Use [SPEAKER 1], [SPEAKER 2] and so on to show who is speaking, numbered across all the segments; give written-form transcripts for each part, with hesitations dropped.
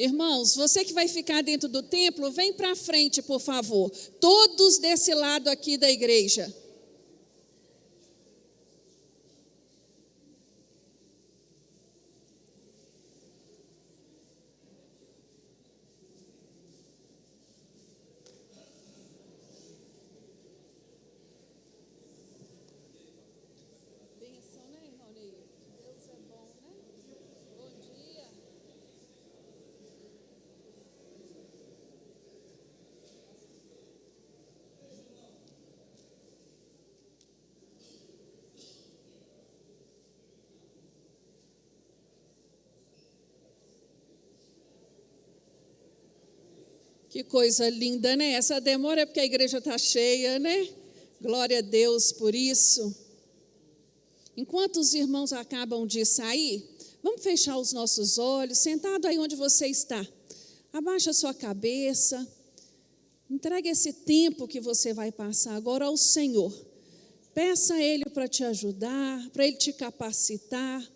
[SPEAKER 1] Irmãos, você que vai ficar dentro do templo, vem para frente, por favor. Todos desse lado aqui da igreja. Que coisa linda, né? Essa demora é porque a igreja está cheia, né? Glória a Deus por isso. Enquanto os irmãos acabam de sair, vamos fechar os nossos olhos, sentado aí onde você está. Abaixa a sua cabeça. Entregue esse tempo que você vai passar agora ao Senhor. Peça a Ele para te ajudar, para Ele te capacitar.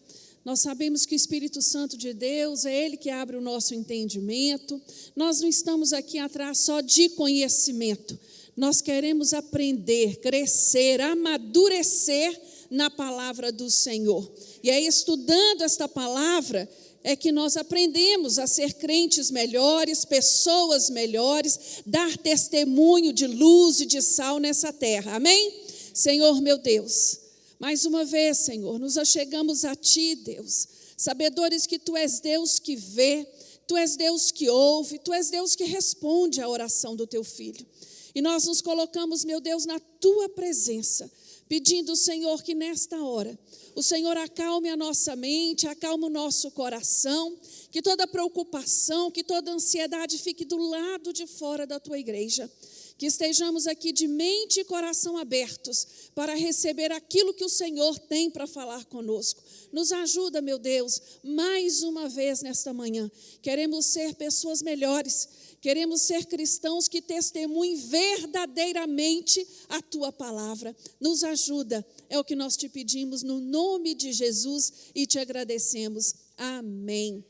[SPEAKER 1] Nós sabemos que o Espírito Santo de Deus é Ele que abre o nosso entendimento. Nós não estamos aqui atrás só de conhecimento. Nós queremos aprender, crescer, amadurecer na palavra do Senhor. E é estudando esta palavra é que nós aprendemos a ser crentes melhores, pessoas melhores, dar testemunho de luz e de sal nessa terra. Amém? Senhor meu Deus, mais uma vez, Senhor, nos achegamos a Ti, Deus, sabedores que Tu és Deus que vê, Tu és Deus que ouve, Tu és Deus que responde à oração do Teu Filho. E nós nos colocamos, meu Deus, na Tua presença, pedindo, Senhor, que nesta hora o Senhor acalme a nossa mente, acalme o nosso coração, que toda preocupação, que toda ansiedade fique do lado de fora da Tua igreja. Que estejamos aqui de mente e coração abertos para receber aquilo que o Senhor tem para falar conosco. Nos ajuda, meu Deus, mais uma vez nesta manhã. Queremos ser pessoas melhores, queremos ser cristãos que testemunhem verdadeiramente a Tua palavra. Nos ajuda, é o que nós te pedimos no nome de Jesus e te agradecemos. Amém.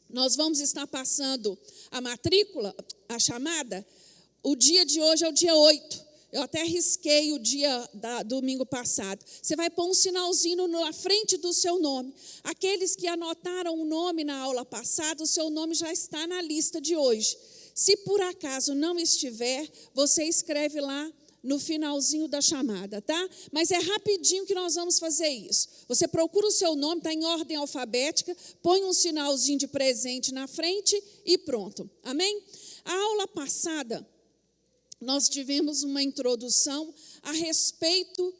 [SPEAKER 1] Nós vamos estar passando a matrícula, a chamada. O dia de hoje é o dia 8. Eu até risquei o dia domingo passado. Você vai pôr um sinalzinho na frente do seu nome. Aqueles que anotaram o nome na aula passada, o seu nome já está na lista de hoje. Se por acaso não estiver, você escreve lá no finalzinho da chamada, tá? Mas é rapidinho que nós vamos fazer isso. Você procura o seu nome, está em ordem alfabética, põe um sinalzinho de presente na frente e pronto. Amém? A aula passada, nós tivemos uma introdução a respeito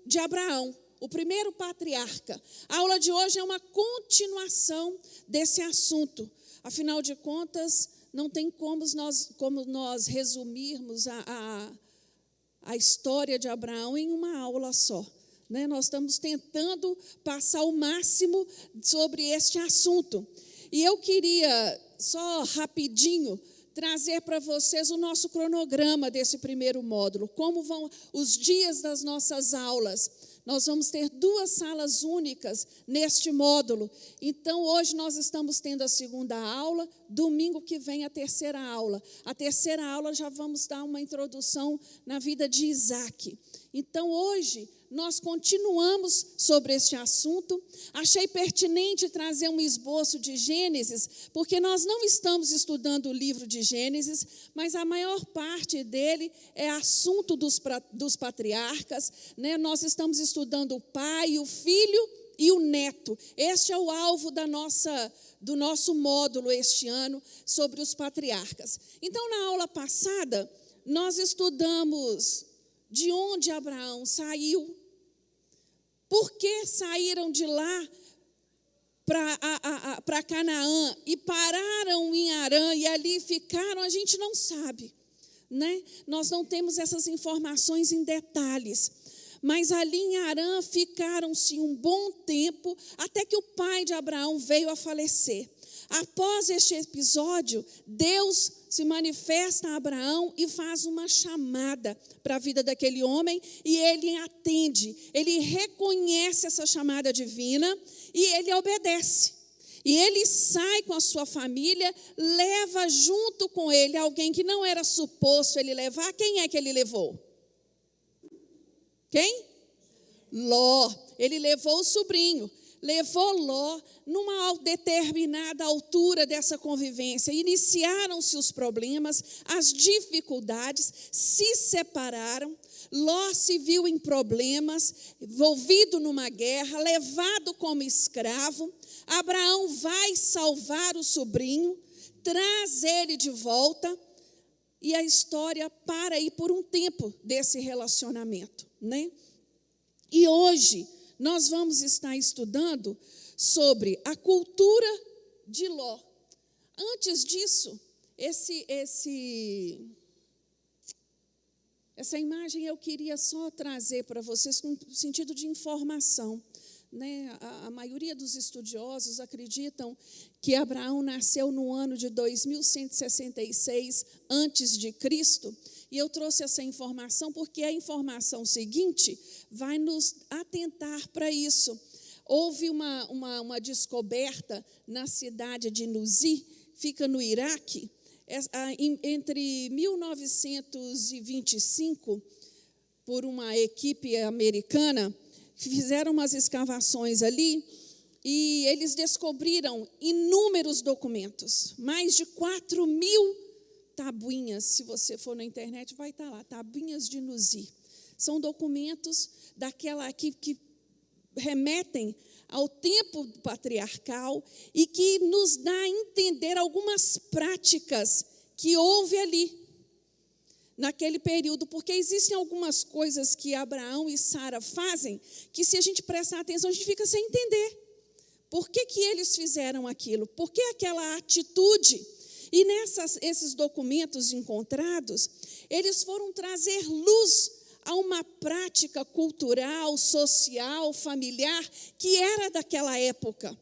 [SPEAKER 1] de Abraão, o primeiro patriarca. A aula de hoje é uma continuação desse assunto. Afinal de contas, não tem como nós resumirmos a história de Abraão em uma aula só. Né? Nós estamos tentando passar o máximo sobre este assunto. E eu queria, só rapidinho, trazer para vocês o nosso cronograma desse primeiro módulo, como vão os dias das nossas aulas. Nós vamos ter 2 salas únicas neste módulo. Então, hoje nós estamos tendo a segunda aula, domingo que vem a terceira aula. A terceira aula já vamos dar uma introdução na vida de Isaac. Então, hoje nós continuamos sobre este assunto. Achei pertinente trazer um esboço de Gênesis, porque nós não estamos estudando o livro de Gênesis, mas a maior parte dele é assunto dos patriarcas, né? Nós estamos estudando o pai, o filho e o neto. Este é o alvo do nosso módulo este ano sobre os patriarcas. Então, na aula passada, nós estudamos de onde Abraão saiu, por que saíram de lá para Canaã e pararam em Harã e ali ficaram, a gente não sabe, né? Nós não temos essas informações em detalhes. Mas ali em Harã ficaram-se um bom tempo até que o pai de Abraão veio a falecer. Após este episódio, Deus se manifesta a Abraão e faz uma chamada para a vida daquele homem e ele atende, ele reconhece essa chamada divina e ele obedece. E ele sai com a sua família, leva junto com ele alguém que não era suposto ele levar. Quem é que ele levou? Quem? Ló. Ele levou o sobrinho. Levou Ló numa determinada altura dessa convivência. Iniciaram-se os problemas, as dificuldades, se separaram. Ló se viu em problemas, envolvido numa guerra, levado como escravo. Abraão vai salvar o sobrinho, traz ele de volta, e a história para aí por um tempo desse relacionamento, né? E hoje nós vamos estar estudando sobre a cultura de Ló. Antes disso, essa imagem eu queria só trazer para vocês com sentido de informação, né? A maioria dos estudiosos acreditam que Abraão nasceu no ano de 2166 antes de Cristo, e eu trouxe essa informação porque a informação seguinte vai nos atentar para isso. Houve uma descoberta na cidade de Nuzi, fica no Iraque, entre 1925, por uma equipe americana, fizeram umas escavações ali e eles descobriram inúmeros documentos, mais de 4.000 tabuinhas. Se você for na internet, vai estar lá, tabuinhas de Nuzi. São documentos daquela que remetem ao tempo patriarcal e que nos dá a entender algumas práticas que houve ali, naquele período, porque existem algumas coisas que Abraão e Sara fazem que, se a gente prestar atenção, a gente fica sem entender. Por que eles fizeram aquilo? Por que aquela atitude? E esses documentos encontrados, eles foram trazer luz a uma prática cultural, social, familiar, que era daquela época,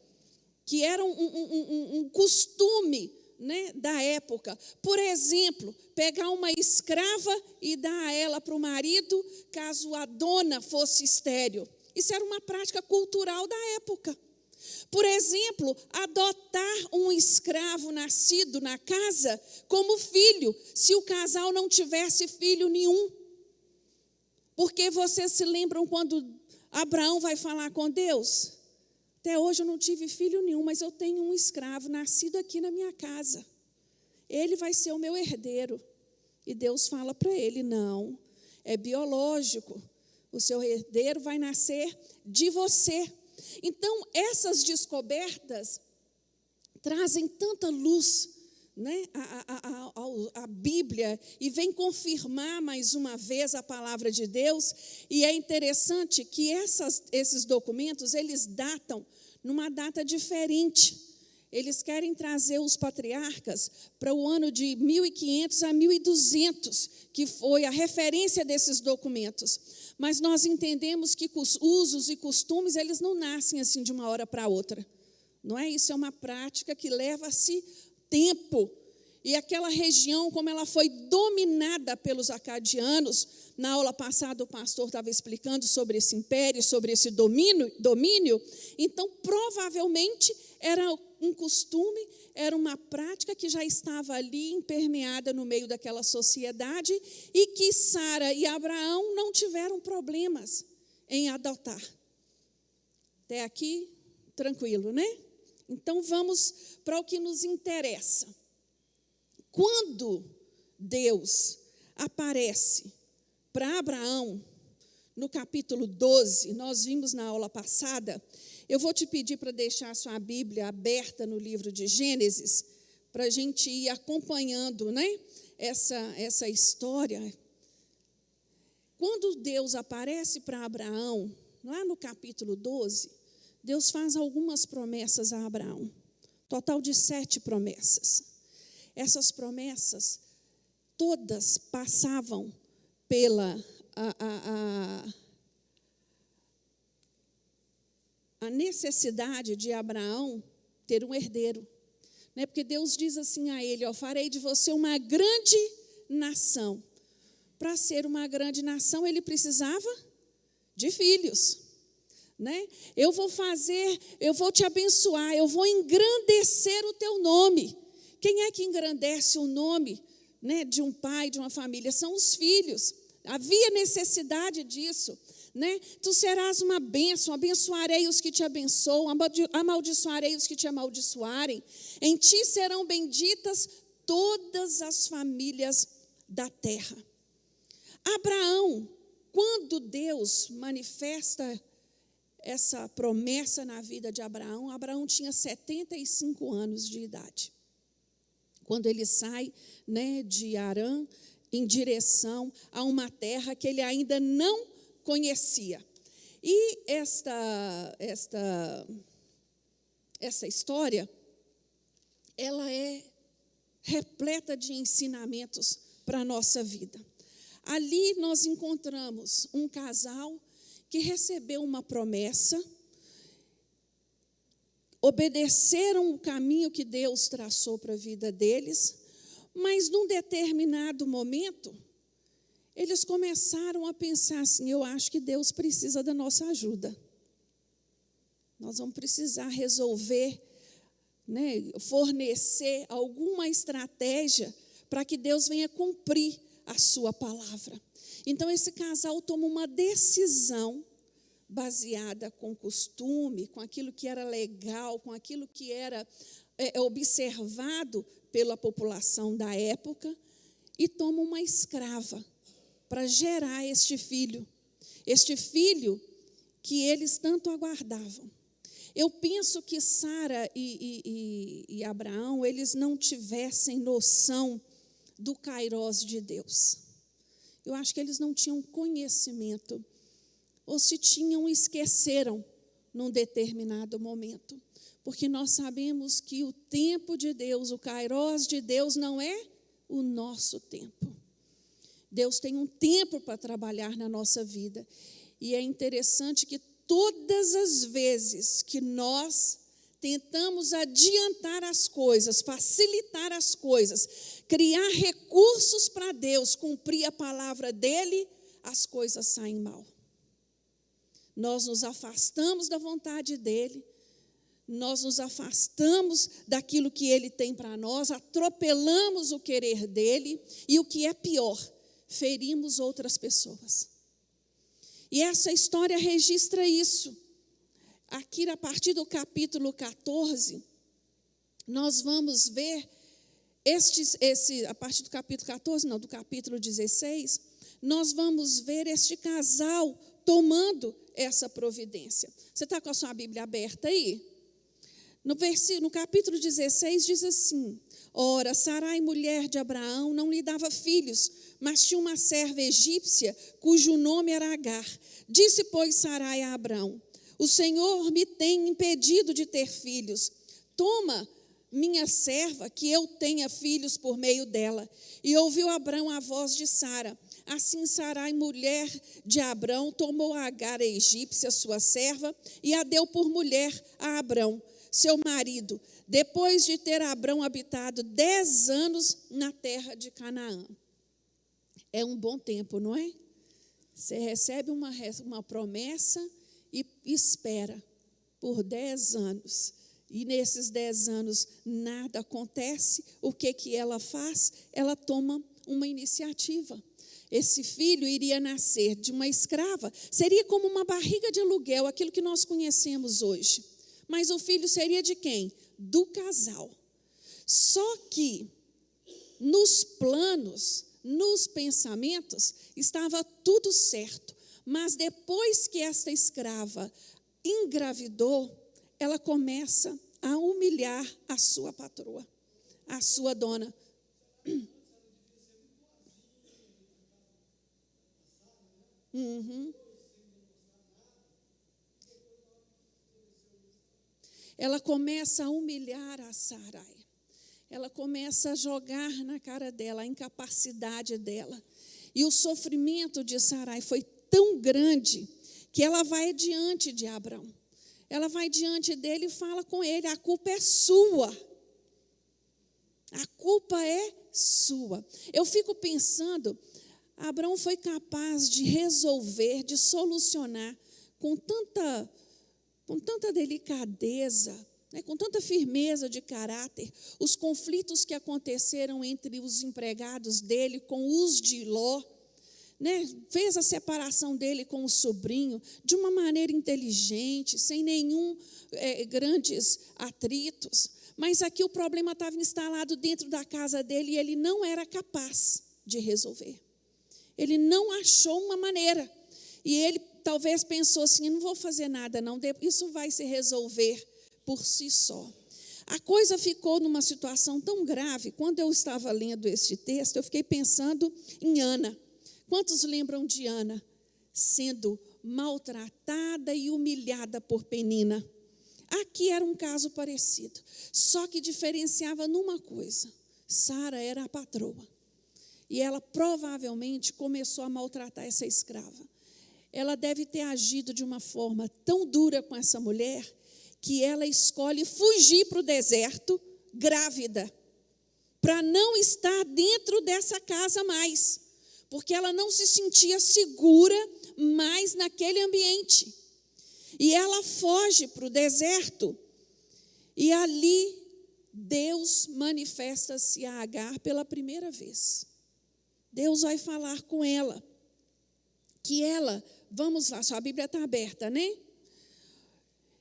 [SPEAKER 1] que era um costume, né, da época. Por exemplo, pegar uma escrava e dar a ela para o marido, caso a dona fosse estéril. Isso era uma prática cultural da época. Por exemplo, adotar um escravo nascido na casa como filho, se o casal não tivesse filho nenhum. Porque vocês se lembram quando Abraão vai falar com Deus? Até hoje eu não tive filho nenhum, mas eu tenho um escravo nascido aqui na minha casa. Ele vai ser o meu herdeiro. E Deus fala para ele: não, é biológico. O seu herdeiro vai nascer de você. Então, essas descobertas trazem tanta luz, né, a Bíblia, e vem confirmar mais uma vez a palavra de Deus. E é interessante que esses documentos, eles datam numa data diferente. Eles querem trazer os patriarcas para o ano de 1500 a 1200, que foi a referência desses documentos. Mas nós entendemos que os usos e costumes, eles não nascem assim de uma hora para outra. Não é? Isso é uma prática que leva-se tempo. E aquela região, como ela foi dominada pelos acadianos, na aula passada o pastor estava explicando sobre esse império, sobre esse domínio, então provavelmente era um costume, era uma prática que já estava ali impermeada no meio daquela sociedade e que Sara e Abraão não tiveram problemas em adotar. Até aqui, tranquilo, né? Então vamos para o que nos interessa. Quando Deus aparece para Abraão, no capítulo 12, nós vimos na aula passada, eu vou te pedir para deixar a sua Bíblia aberta no livro de Gênesis, para a gente ir acompanhando, né, essa história. Quando Deus aparece para Abraão, lá no capítulo 12, Deus faz algumas promessas a Abraão, total de 7 promessas. Essas promessas, todas passavam pela a necessidade de Abraão ter um herdeiro. Né? Porque Deus diz assim a ele: farei de você uma grande nação. Para ser uma grande nação, ele precisava de filhos. né? Eu vou te abençoar, eu vou engrandecer o teu nome. Quem é que engrandece o nome, né, de um pai, de uma família? São os filhos. Havia necessidade disso, né? Tu serás uma bênção, abençoarei os que te abençoam, amaldiçoarei os que te amaldiçoarem. Em ti serão benditas todas as famílias da terra. Abraão, quando Deus manifesta essa promessa na vida de Abraão, Abraão tinha 75 anos de idade. Quando ele sai, né, de Harã em direção a uma terra que ele ainda não conhecia. E esta história, ela é repleta de ensinamentos para a nossa vida. Ali nós encontramos um casal que recebeu uma promessa, obedeceram o caminho que Deus traçou para a vida deles, mas num determinado momento, eles começaram a pensar assim: eu acho que Deus precisa da nossa ajuda. Nós vamos precisar resolver, né, fornecer alguma estratégia para que Deus venha cumprir a sua palavra. Então, esse casal toma uma decisão baseada com costume, com aquilo que era legal, com aquilo que era observado pela população da época, e toma uma escrava para gerar este filho que eles tanto aguardavam. Eu penso que Sara e Abraão, eles não tivessem noção do kairós de Deus. Eu acho que eles não tinham conhecimento, ou se tinham, esqueceram num determinado momento. Porque nós sabemos que o tempo de Deus, o kairós de Deus, não é o nosso tempo. Deus tem um tempo para trabalhar na nossa vida. E é interessante que todas as vezes que nós tentamos adiantar as coisas, facilitar as coisas, criar recursos para Deus cumprir a palavra dele, as coisas saem mal. Nós nos afastamos da vontade dele, nós nos afastamos daquilo que ele tem para nós, atropelamos o querer dele e, o que é pior, ferimos outras pessoas. E essa história registra isso. Aqui, a partir do capítulo 14, nós vamos ver, a partir do capítulo 14, não, do capítulo 16, nós vamos ver este casal tomando essa providência. Você está com a sua Bíblia aberta aí? No capítulo 16 diz assim: ora, Sarai, mulher de Abraão, não lhe dava filhos, mas tinha uma serva egípcia, cujo nome era Agar. Disse, pois, Sarai a Abraão: o Senhor me tem impedido de ter filhos. Toma minha serva, que eu tenha filhos por meio dela. E ouviu Abraão a voz de Sara. Assim Sarai, mulher de Abraão, tomou a Agar, a egípcia, sua serva, e a deu por mulher a Abraão, seu marido, depois de ter Abraão habitado 10 anos na terra de Canaã. É um bom tempo, não é? Você recebe uma promessa e espera por 10 anos. E nesses 10 anos nada acontece. O que ela faz? Ela toma uma iniciativa. Esse filho iria nascer de uma escrava. Seria como uma barriga de aluguel, aquilo que nós conhecemos hoje. Mas o filho seria de quem? Do casal. Só que nos planos, nos pensamentos, estava tudo certo. Mas depois que esta escrava engravidou, ela começa a humilhar a sua patroa, a sua dona. Uhum. Ela começa a humilhar a Sarai. Ela começa a jogar na cara dela a incapacidade dela. E o sofrimento de Sarai foi tão grande que ela vai diante de Abraão. Ela vai diante dele e fala com ele: a culpa é sua. A culpa é sua. Eu fico pensando, Abraão foi capaz de resolver, de solucionar com tanta com tanta delicadeza, né, com tanta firmeza de caráter, os conflitos que aconteceram entre os empregados dele com os de Ló, né, fez a separação dele com o sobrinho de uma maneira inteligente, sem nenhum grandes atritos. Mas aqui o problema estava instalado dentro da casa dele e ele não era capaz de resolver. Ele não achou uma maneira. E ele talvez pensou assim, eu não vou fazer nada não, isso vai se resolver por si só. A coisa ficou numa situação tão grave, quando eu estava lendo este texto, eu fiquei pensando em Ana. Quantos lembram de Ana sendo maltratada e humilhada por Penina? Aqui era um caso parecido, só que diferenciava numa coisa: Sara era a patroa, e ela provavelmente começou a maltratar essa escrava. Ela deve ter agido de uma forma tão dura com essa mulher, que ela escolhe fugir para o deserto, grávida, para não estar dentro dessa casa mais, porque ela não se sentia segura mais naquele ambiente. E ela foge para o deserto, e ali Deus manifesta-se a Agar pela primeira vez. Deus vai falar com ela, que ela, vamos lá, sua Bíblia está aberta, né?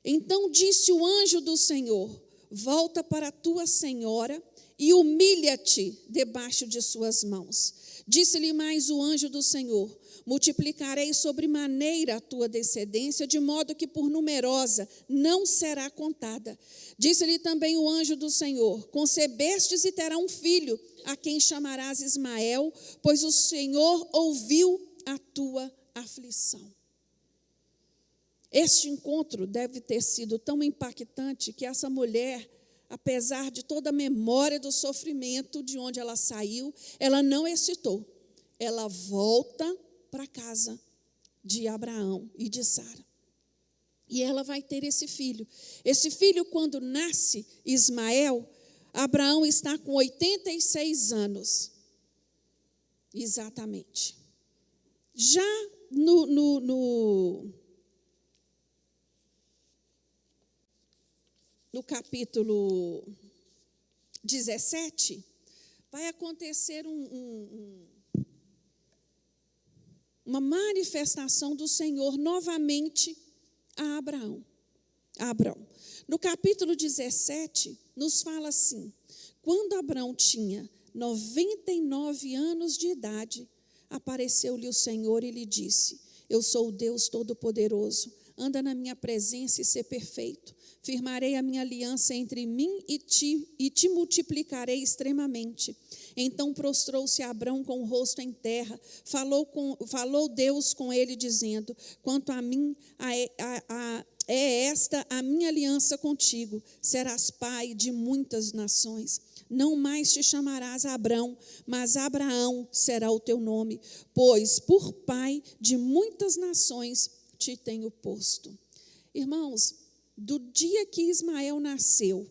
[SPEAKER 1] Então disse o anjo do Senhor: volta para a tua senhora e humilha-te debaixo de suas mãos. Disse-lhe mais o anjo do Senhor: multiplicarei sobremaneira a tua descendência, de modo que por numerosa não será contada. Disse-lhe também o anjo do Senhor: concebestes e terá um filho, a quem chamarás Ismael, pois o Senhor ouviu a tua aflição. Este encontro deve ter sido tão impactante que essa mulher, apesar de toda a memória do sofrimento de onde ela saiu, ela não hesitou. Ela volta para a casa de Abraão e de Sara. E ela vai ter esse filho. Esse filho, quando nasce Ismael, Abraão está com 86 anos. Exatamente. Já no capítulo 17, vai acontecer uma manifestação do Senhor novamente a Abraão. No capítulo 17, nos fala assim: quando Abraão tinha 99 anos de idade, apareceu-lhe o Senhor e lhe disse: eu sou o Deus Todo-Poderoso, anda na minha presença e ser perfeito. Firmarei a minha aliança entre mim e te multiplicarei extremamente. Então prostrou-se Abrão com o rosto em terra, falou Deus com ele, dizendo: quanto a mim, é esta a minha aliança contigo, serás pai de muitas nações. Não mais te chamarás Abrão, mas Abraão será o teu nome, pois por pai de muitas nações te tenho posto. Irmãos, do dia que Ismael nasceu,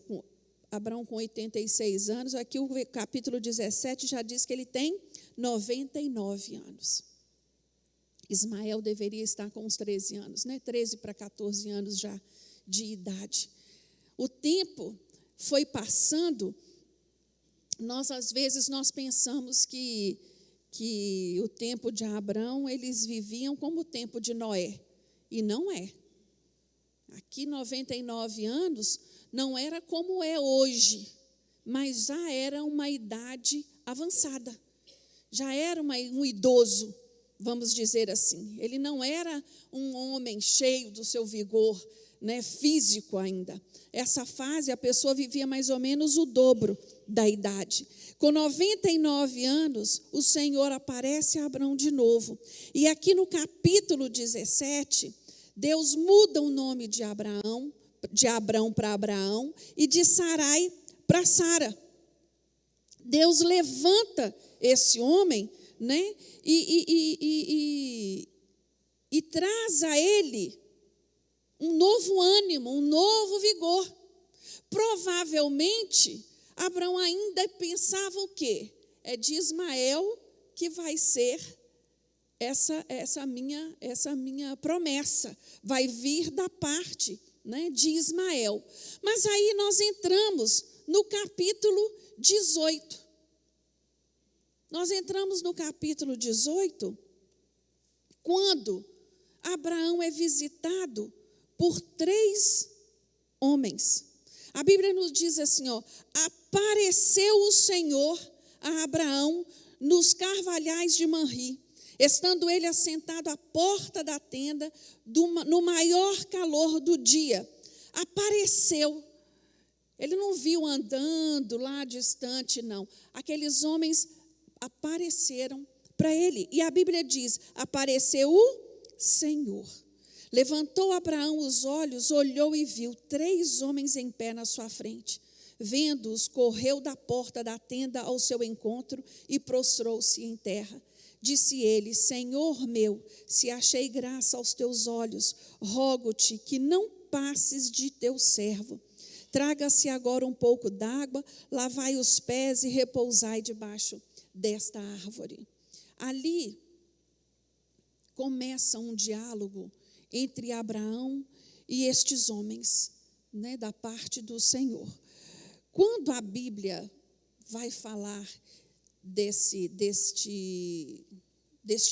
[SPEAKER 1] Abraão com 86 anos, aqui o capítulo 17 já diz que ele tem 99 anos. Ismael deveria estar com uns 13 anos, né? 13 para 14 anos já de idade. O tempo foi passando, às vezes nós pensamos que o tempo de Abraão, eles viviam como o tempo de Noé, e não é. Aqui 99 anos não era como é hoje, mas já era uma idade avançada, já era um idoso, vamos dizer assim. Ele não era um homem cheio do seu vigor, né, físico ainda. Essa fase a pessoa vivia mais ou menos o dobro da idade. Com 99 anos, o Senhor aparece a Abrão de novo. E aqui no capítulo 17, Deus muda o nome de Abrão para Abraão e de Sarai para Sara. Deus levanta esse homem, né, e traz a ele um novo ânimo, um novo vigor. Provavelmente, Abrão ainda pensava o quê? É de Ismael que vai ser essa minha promessa, vai vir da parte né, de Ismael. Mas aí nós entramos no capítulo 18. Nós entramos no capítulo 18, quando Abraão é visitado por 3 homens. A Bíblia nos diz assim, apareceu o Senhor a Abraão nos carvalhais de Manri, estando ele assentado à porta da tenda no maior calor do dia. Apareceu. Ele não viu andando lá distante, não. Aqueles homens apareceram para ele. E a Bíblia diz, apareceu o Senhor. Levantou Abraão os olhos, olhou e viu 3 homens em pé na sua frente. Vendo-os, correu da porta da tenda ao seu encontro e prostrou-se em terra. Disse ele, Senhor meu, se achei graça aos teus olhos, rogo-te que não passes de teu servo. Traga-se agora um pouco d'água, lavai os pés e repousai debaixo desta árvore. Ali começa um diálogo entre Abraão e estes homens, né, da parte do Senhor. Quando a Bíblia vai falar deste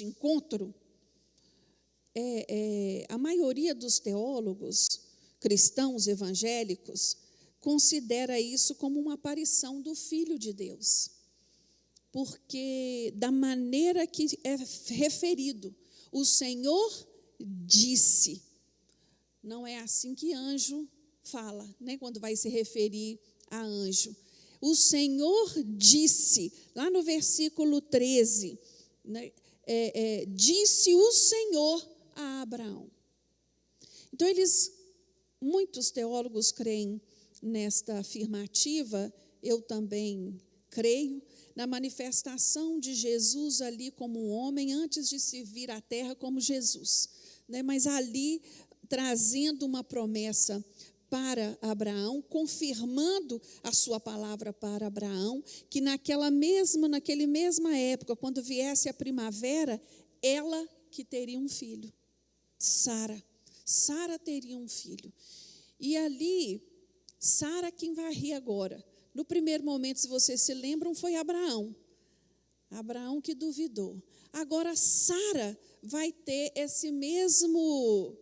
[SPEAKER 1] encontro, a maioria dos teólogos cristãos evangélicos considera isso como uma aparição do Filho de Deus, porque da maneira que é referido, o Senhor disse. Não é assim que anjo fala, né, quando vai se referir a anjo. O Senhor disse, lá no versículo 13, né, disse o Senhor a Abraão. Então, muitos teólogos creem nesta afirmativa, eu também creio, na manifestação de Jesus ali como um homem, antes de se vir à terra como Jesus, né? Mas ali trazendo uma promessa para Abraão, confirmando a sua palavra para Abraão, que naquele mesma época, quando viesse a primavera, ela que teria um filho, Sara teria um filho. E ali, Sara quem vai rir agora. No primeiro momento, se vocês se lembram, foi Abraão que duvidou. Agora, Sara vai ter esse mesmo,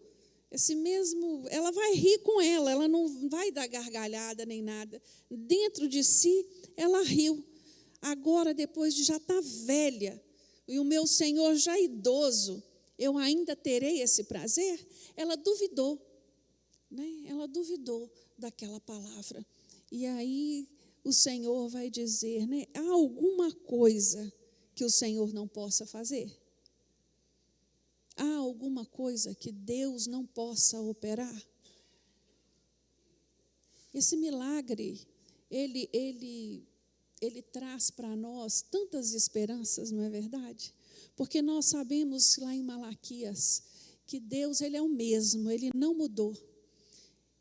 [SPEAKER 1] ela vai rir com ela não vai dar gargalhada nem nada. Dentro de si, ela riu. Agora, depois de já estar velha, e o meu Senhor já idoso, eu ainda terei esse prazer? Ela duvidou, né? Ela duvidou daquela palavra. E aí o Senhor vai dizer, né? Há alguma coisa que o Senhor não possa fazer? Há alguma coisa que Deus não possa operar? Esse milagre, ele traz para nós tantas esperanças, não é verdade? Porque nós sabemos lá em Malaquias que Deus, ele é o mesmo, ele não mudou.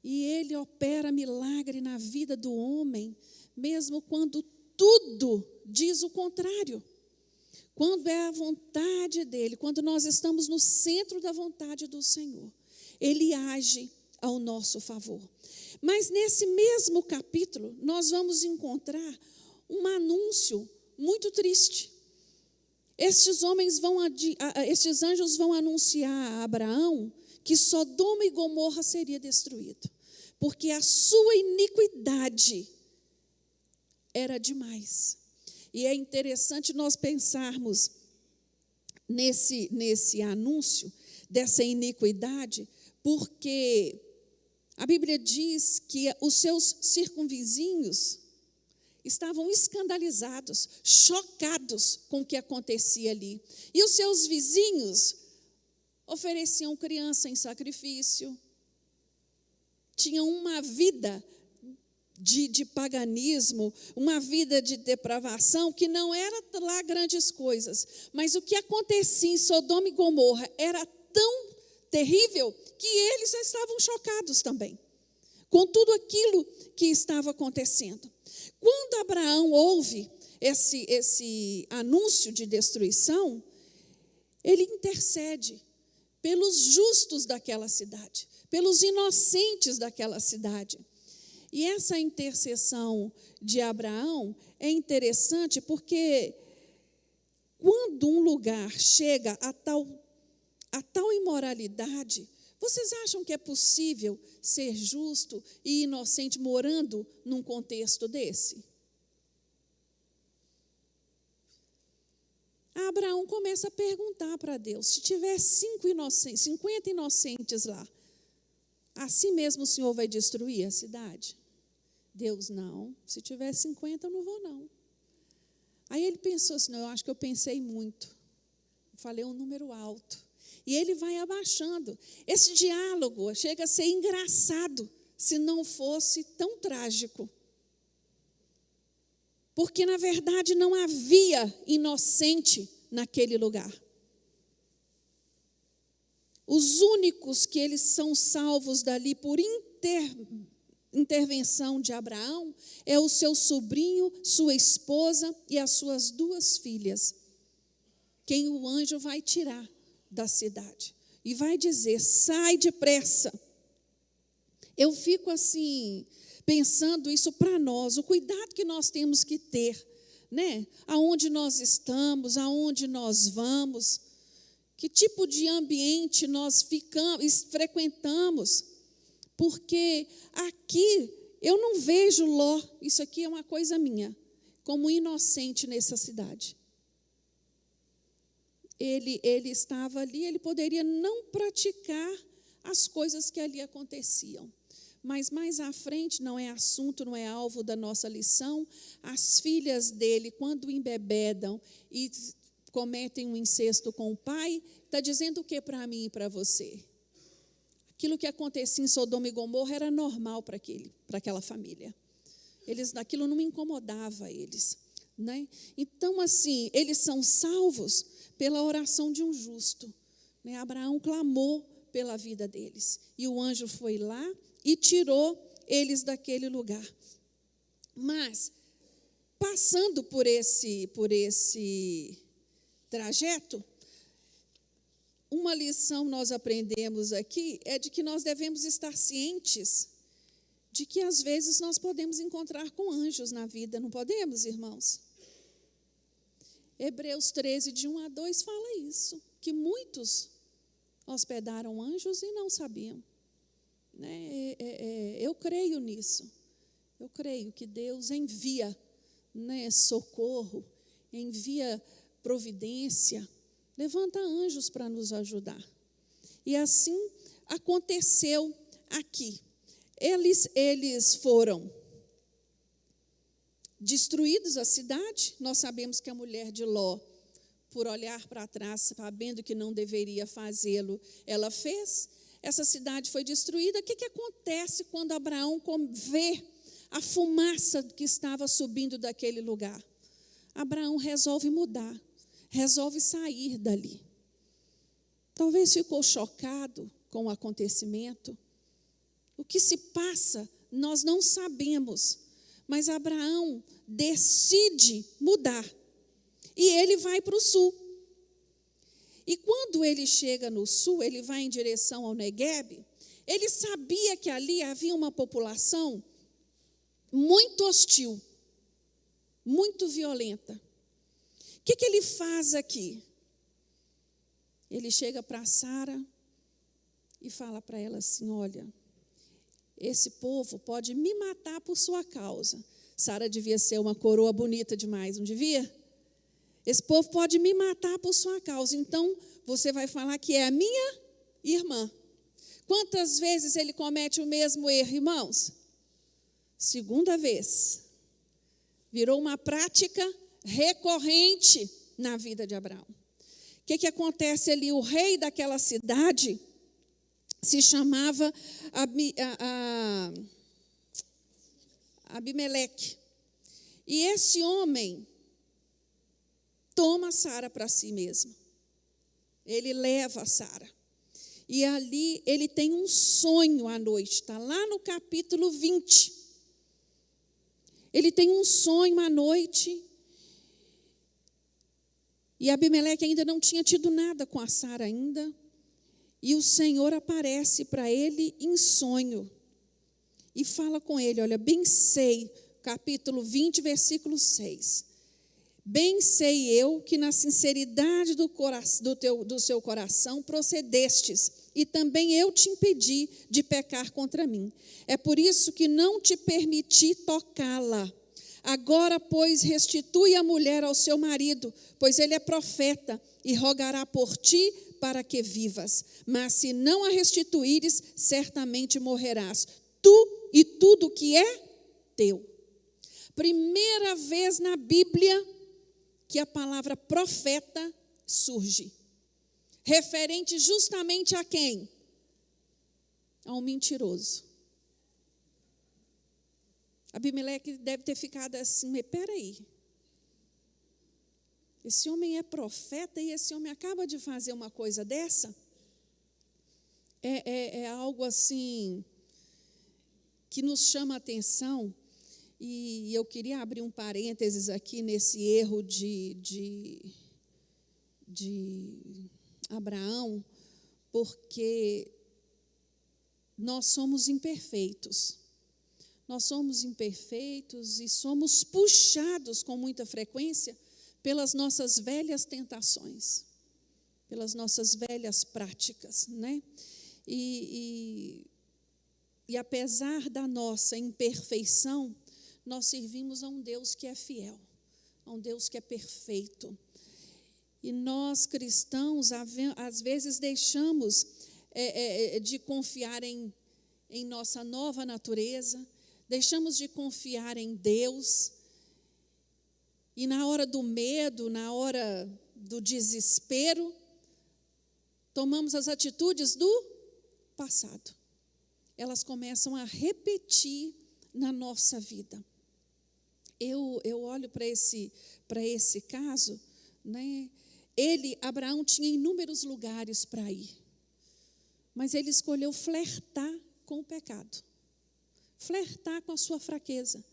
[SPEAKER 1] E ele opera milagre na vida do homem, mesmo quando tudo diz o contrário. Quando é a vontade dele, quando nós estamos no centro da vontade do Senhor, ele age ao nosso favor. Mas nesse mesmo capítulo, nós vamos encontrar um anúncio muito triste. Estes anjos vão anunciar a Abraão que Sodoma e Gomorra seria destruído, porque a sua iniquidade era demais. E é interessante nós pensarmos nesse anúncio dessa iniquidade, porque a Bíblia diz que os seus circunvizinhos estavam escandalizados, chocados com o que acontecia ali. E os seus vizinhos ofereciam criança em sacrifício, tinham uma vida de paganismo, uma vida de depravação, que não era lá grandes coisas. Mas o que acontecia em Sodoma e Gomorra era tão terrível que eles já estavam chocados também com tudo aquilo que estava acontecendo. Quando Abraão ouve esse anúncio de destruição, ele intercede pelos justos daquela cidade, pelos inocentes daquela cidade. E essa intercessão de Abraão é interessante porque quando um lugar chega a tal imoralidade, vocês acham que é possível ser justo e inocente morando num contexto desse? Abraão começa a perguntar para Deus, se tiver 50 inocentes lá, assim mesmo o Senhor vai destruir a cidade? Deus, não, se tiver 50 eu não vou não. Aí ele pensou assim, não, eu acho que eu pensei muito, falei um número alto. E ele vai abaixando. Esse diálogo chega a ser engraçado, se não fosse tão trágico. Porque, na verdade, não havia inocente naquele lugar. Os únicos que eles são salvos dali por intervenção de Abraão é o seu sobrinho, sua esposa e as suas 2 filhas, quem o anjo vai tirar da cidade e vai dizer, sai depressa. Eu fico assim, pensando isso para nós, o cuidado que nós temos que ter, né? Aonde nós estamos, aonde nós vamos, que tipo de ambiente nós frequentamos, porque aqui eu não vejo Ló, isso aqui é uma coisa minha, como inocente nessa cidade. Ele estava ali, ele poderia não praticar as coisas que ali aconteciam. Mas mais à frente, não é assunto, não é alvo da nossa lição, as filhas dele, quando embebedam e cometem um incesto com o pai, está dizendo o que para mim e para você? Aquilo que acontecia em Sodoma e Gomorra era normal para aquela família. Aquilo não incomodava eles, né? Então, assim, eles são salvos pela oração de um justo, né? Abraão clamou pela vida deles, e o anjo foi lá e tirou eles daquele lugar. Mas, passando por esse trajeto, uma lição nós aprendemos aqui é de que nós devemos estar cientes de que às vezes nós podemos encontrar com anjos na vida, não podemos, irmãos? Hebreus 13, de 1 a 2 fala isso, que muitos hospedaram anjos e não sabiam. Né? Eu creio nisso. Eu creio que Deus envia, né, socorro, envia providência, levanta anjos para nos ajudar. E assim aconteceu aqui. Eles foram destruídos a cidade. Nós sabemos que a mulher de Ló, por olhar para trás, sabendo que não deveria fazê-lo, ela fez. Essa cidade foi destruída. O que acontece quando Abraão vê a fumaça que estava subindo daquele lugar? Abraão resolve mudar, resolve sair dali. Talvez ficou chocado com o acontecimento. O que se passa, nós não sabemos. Mas Abraão decide mudar. E ele vai para o sul. E quando ele chega no sul, ele vai em direção ao Neguebe, ele sabia que ali havia uma população muito hostil, muito violenta. O que ele faz aqui? Ele chega para Sara e fala para ela assim, olha, esse povo pode me matar por sua causa. Sara devia ser uma coroa bonita demais, não devia? Esse povo pode me matar por sua causa, então você vai falar que é a minha irmã. Quantas vezes ele comete o mesmo erro, irmãos? 2ª vez. Virou uma prática recorrente na vida de Abraão. O que acontece ali? O rei daquela cidade se chamava Abimeleque. E esse homem toma Sara para si mesmo. Ele leva Sara. E ali ele tem um sonho à noite. Está lá no capítulo 20. Ele tem um sonho à noite. E Abimeleque ainda não tinha tido nada com a Sara ainda. E o Senhor aparece para ele em sonho e fala com ele, olha, bem sei, capítulo 20, versículo 6. Bem sei eu que na sinceridade do seu coração procedestes, e também eu te impedi de pecar contra mim. É por isso que não te permiti tocá-la. Agora, pois, restitui a mulher ao seu marido, pois ele é profeta, e rogará por ti para que vivas. Mas se não a restituíres, certamente morrerás, tu e tudo que é teu. Primeira vez na Bíblia que a palavra profeta surge. Referente justamente a quem? A um mentiroso. Abimeleque deve ter ficado assim, mas peraí. Esse homem é profeta e esse homem acaba de fazer uma coisa dessa? É algo assim que nos chama a atenção. E eu queria abrir um parênteses aqui nesse erro de Abraão, porque nós somos imperfeitos. Nós somos imperfeitos e somos puxados com muita frequência pelas nossas velhas tentações, pelas nossas velhas práticas, né? E apesar da nossa imperfeição, nós servimos a um Deus que é fiel, a um Deus que é perfeito. E nós, cristãos, às vezes deixamos de confiar em nossa nova natureza, deixamos de confiar em Deus, e na hora do medo, na hora do desespero, tomamos as atitudes do passado. Elas começam a repetir na nossa vida. Eu olho para esse caso, né? Abraão tinha inúmeros lugares para ir, mas ele escolheu flertar com o pecado, flertar com a sua fraqueza.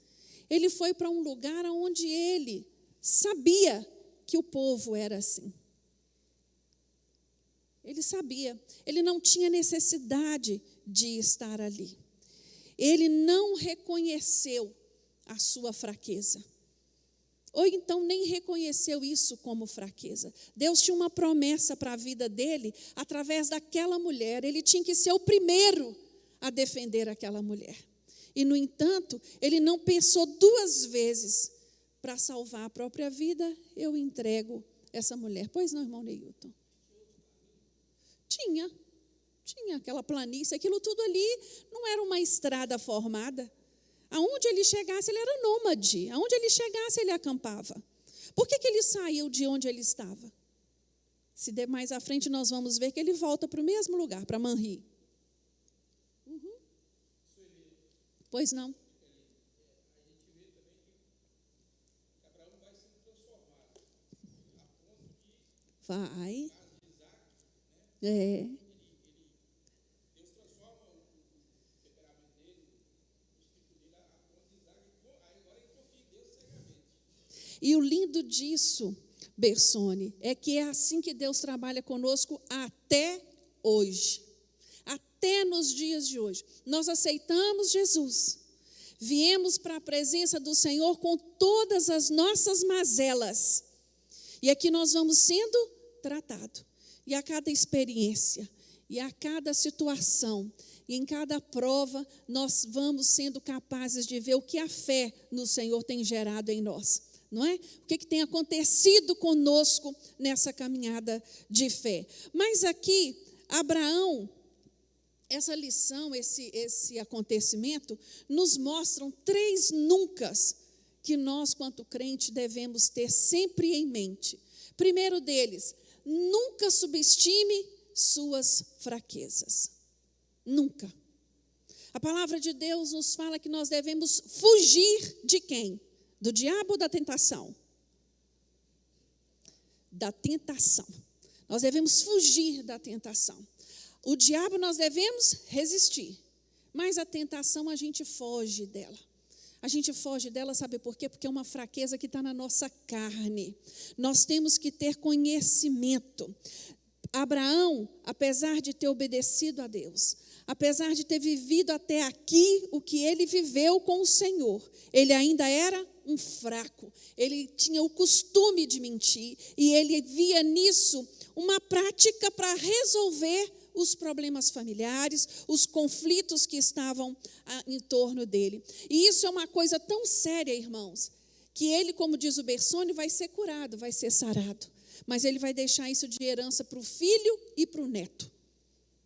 [SPEAKER 1] Ele foi para um lugar onde ele sabia que o povo era assim. Ele sabia, ele não tinha necessidade de estar ali. Ele não reconheceu a sua fraqueza. Ou então nem reconheceu isso como fraqueza. Deus tinha uma promessa para a vida dele através daquela mulher. Ele tinha que ser o primeiro a defender aquela mulher. E, no entanto, ele não pensou duas vezes para salvar a própria vida. Eu entrego essa mulher. Pois não, irmão Neilton? Tinha aquela planície, aquilo tudo ali não era uma estrada formada. Aonde ele chegasse, ele era nômade. Aonde ele chegasse, ele acampava. Por que ele saiu de onde ele estava? Se der mais à frente, nós vamos ver que ele volta para o mesmo lugar, para Manri. Pois não? Vai. E o lindo disso, Bersone, é que é assim que Deus trabalha conosco até hoje. Até nos dias de hoje. Nós aceitamos Jesus. Viemos para a presença do Senhor com todas as nossas mazelas. E aqui nós vamos sendo tratados. E a cada experiência, e a cada situação, e em cada prova, nós vamos sendo capazes de ver o que a fé no Senhor tem gerado em nós. Não é? O que tem acontecido conosco nessa caminhada de fé. Mas aqui, Abraão, essa lição, esse acontecimento, nos mostram 3 nuncas que nós, quanto crente, devemos ter sempre em mente. Primeiro deles, nunca subestime suas fraquezas. Nunca. A palavra de Deus nos fala que nós devemos fugir de quem? Do diabo ou da tentação? Da tentação. Nós devemos fugir da tentação. O diabo nós devemos resistir. Mas a tentação a gente foge dela. A gente foge dela, sabe por quê? Porque é uma fraqueza que está na nossa carne. Nós temos que ter conhecimento. Abraão, apesar de ter obedecido a Deus, apesar de ter vivido até aqui o que ele viveu com o Senhor, ele ainda era um fraco, ele tinha o costume de mentir e ele via nisso uma prática para resolver os problemas familiares, os conflitos que estavam em torno dele. E isso é uma coisa tão séria, irmãos, que ele, como diz o Bersoni, vai ser curado, vai ser sarado. Mas ele vai deixar isso de herança para o filho e para o neto.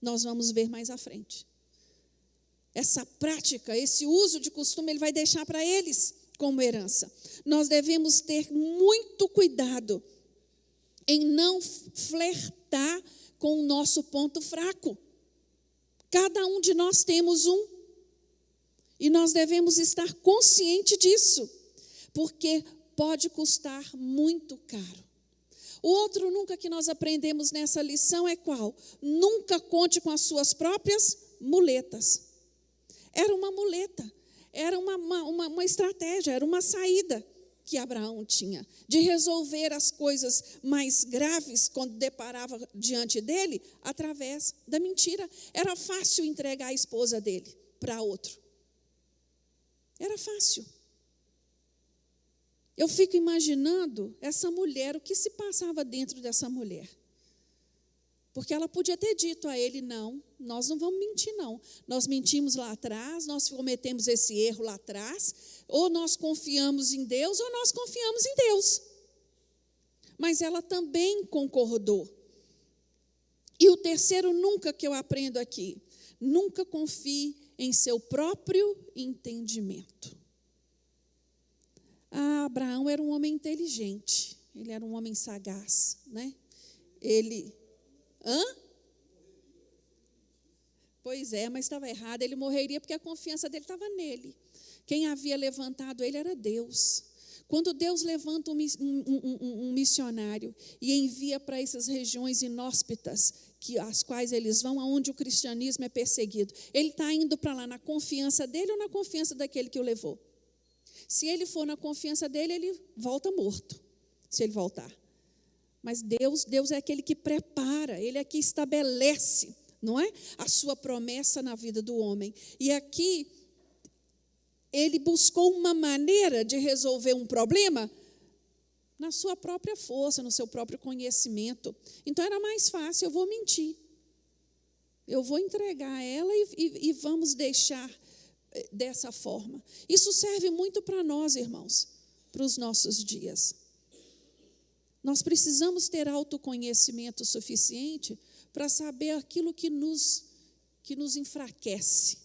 [SPEAKER 1] Nós vamos ver mais à frente. Essa prática, esse uso de costume, ele vai deixar para eles como herança. Nós devemos ter muito cuidado em não flertar com o nosso ponto fraco. Cada um de nós temos um. E nós devemos estar conscientes disso, porque pode custar muito caro. O outro nunca que nós aprendemos nessa lição é qual? Nunca conte com as suas próprias muletas. Era uma muleta, era uma estratégia, era uma saída que Abraão tinha, de resolver as coisas mais graves quando deparava diante dele, através da mentira. Era fácil entregar a esposa dele para outro. Era fácil. Eu fico imaginando essa mulher, o que se passava dentro dessa mulher. Porque ela podia ter dito a ele, não, nós não vamos mentir não. Nós mentimos lá atrás, nós cometemos esse erro lá atrás, ou nós confiamos em Deus, ou nós confiamos em Deus. Mas ela também concordou. E o terceiro nunca que eu aprendo aqui, nunca confie em seu próprio entendimento. Abraão era um homem inteligente, ele era um homem sagaz, né? Pois é, mas estava errado, ele morreria porque a confiança dele estava nele. Quem havia levantado ele era Deus. Quando Deus levanta um missionário e envia para essas regiões inóspitas, as quais eles vão, aonde o cristianismo é perseguido, ele está indo para lá na confiança dele ou na confiança daquele que o levou? Se ele for na confiança dele, ele volta morto, se ele voltar. Mas Deus é aquele que prepara, ele é que estabelece, não é? A sua promessa na vida do homem. E aqui, ele buscou uma maneira de resolver um problema na sua própria força, no seu próprio conhecimento. Então, era mais fácil, eu vou mentir. Eu vou entregar ela e vamos deixar dessa forma. Isso serve muito para nós, irmãos, para os nossos dias. Nós precisamos ter autoconhecimento suficiente para saber aquilo que nos enfraquece.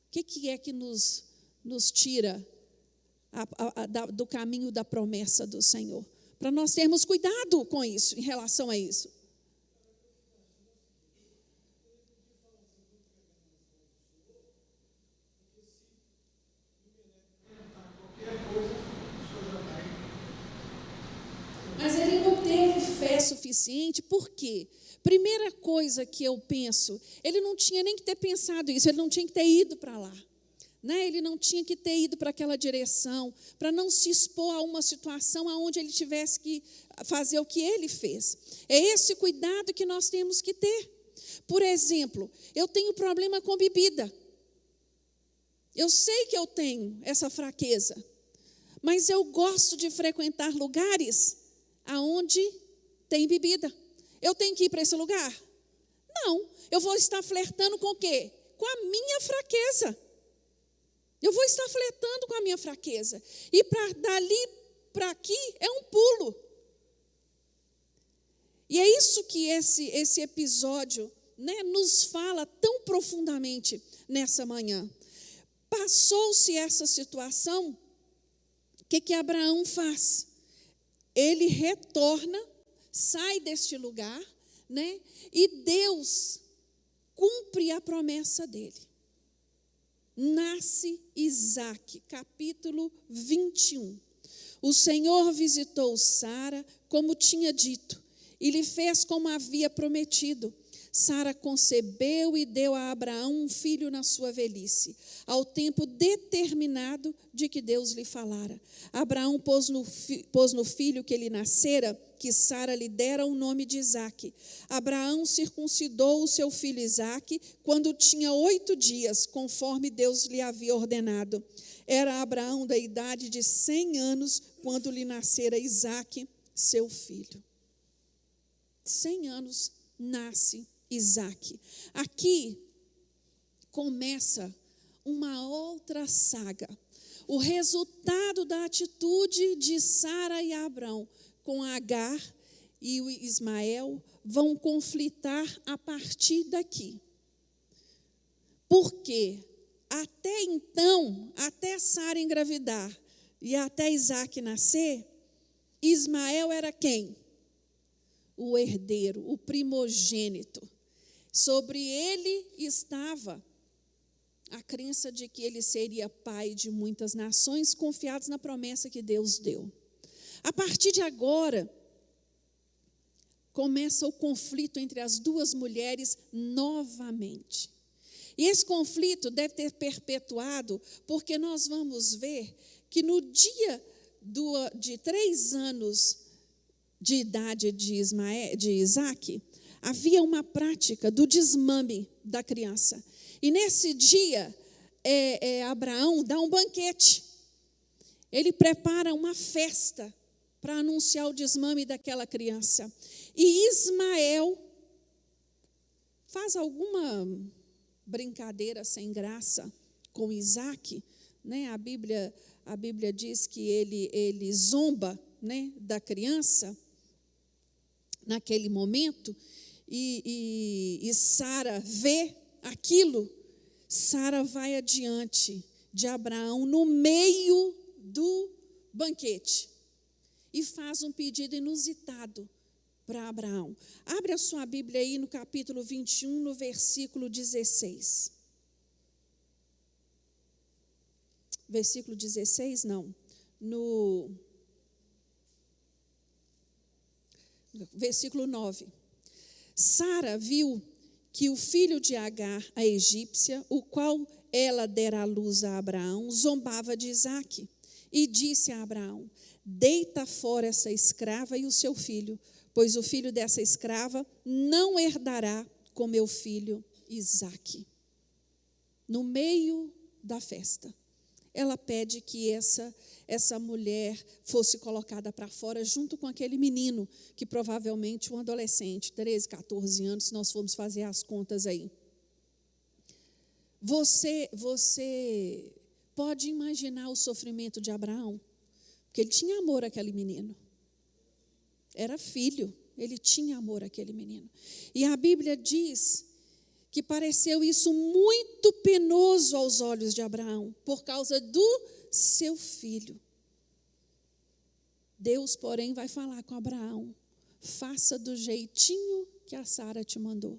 [SPEAKER 1] O que é que nos tira do caminho da promessa do Senhor? Para nós termos cuidado com isso, em relação a isso. Mas ele não teve fé suficiente, por quê? Primeira coisa que eu penso, ele não tinha nem que ter pensado isso, ele não tinha que ter ido para lá. Né? Ele não tinha que ter ido para aquela direção, para não se expor a uma situação onde ele tivesse que fazer o que ele fez. É esse cuidado que nós temos que ter. Por exemplo, eu tenho problema com bebida. Eu sei que eu tenho essa fraqueza, mas eu gosto de frequentar lugares aonde tem bebida. Eu tenho que ir para esse lugar? Não. Eu vou estar flertando com o quê? Com a minha fraqueza. Eu vou estar flertando com a minha fraqueza. E dali para aqui é um pulo. E é isso que esse episódio, né, nos fala tão profundamente nessa manhã. Passou-se essa situação, o que Abraão faz? Ele retorna, sai deste lugar, né? E Deus cumpre a promessa dele. Nasce Isaque, capítulo 21. O Senhor visitou Sara, como tinha dito, e lhe fez como havia prometido. Sara concebeu e deu a Abraão um filho na sua velhice, ao tempo determinado de que Deus lhe falara. Abraão pôs no filho que lhe nascera que Sara lhe dera o nome de Isaque. Abraão circuncidou o seu filho Isaque quando tinha 8 dias, conforme Deus lhe havia ordenado. Era Abraão da idade de 100 anos quando lhe nascera Isaque, seu filho. 100 anos nasce Isaque. Aqui começa uma outra saga. O resultado da atitude de Sara e Abrão com Agar e o Ismael vão conflitar a partir daqui. Porque até então, até Sara engravidar e até Isaque nascer, Ismael era quem? O herdeiro, o primogênito. Sobre ele estava a crença de que ele seria pai de muitas nações, confiados na promessa que Deus deu. A partir de agora, começa o conflito entre as duas mulheres novamente. E esse conflito deve ter perpetuado, porque nós vamos ver que no dia de 3 anos de idade de Isaque, havia uma prática do desmame da criança. E nesse dia, Abraão dá um banquete. Ele prepara uma festa para anunciar o desmame daquela criança. E Ismael faz alguma brincadeira sem graça com Isaque, né? A Bíblia diz que ele zomba, né, da criança naquele momento, e Sara vê aquilo. Sara vai adiante de Abraão no meio do banquete e faz um pedido inusitado para Abraão. Abre a sua Bíblia aí no capítulo 21, no versículo 16. Versículo 16, não. No versículo 9. Sara viu que o filho de Agar, a egípcia, o qual ela dera à luz a Abraão, zombava de Isaque, e disse a Abraão: deita fora essa escrava e o seu filho, pois o filho dessa escrava não herdará com meu filho Isaque. No meio da festa, ela pede que essa mulher fosse colocada para fora junto com aquele menino, que provavelmente um adolescente, 13, 14 anos, se nós formos fazer as contas aí. Você pode imaginar o sofrimento de Abraão? Porque ele tinha amor àquele menino. Era filho, ele tinha amor àquele menino. E a Bíblia diz que pareceu isso muito penoso aos olhos de Abraão, por causa do seu filho. Deus, porém, vai falar com Abraão: faça do jeitinho que a Sara te mandou.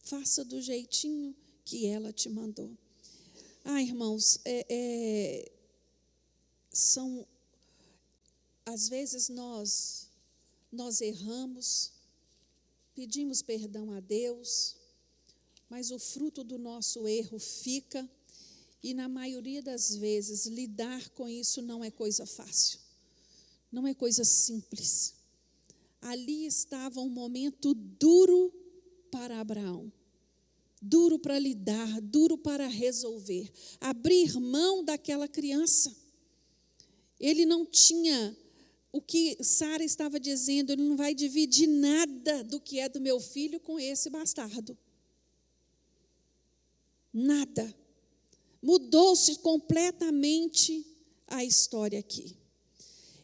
[SPEAKER 1] Faça do jeitinho que ela te mandou. Irmãos, às vezes nós erramos, pedimos perdão a Deus, mas o fruto do nosso erro fica, e na maioria das vezes lidar com isso não é coisa fácil, não é coisa simples. Ali estava um momento duro para Abraão, duro para lidar, duro para resolver, abrir mão daquela criança. Ele não tinha o que Sara estava dizendo: ele não vai dividir nada do que é do meu filho com esse bastardo. Nada. Mudou-se completamente a história aqui.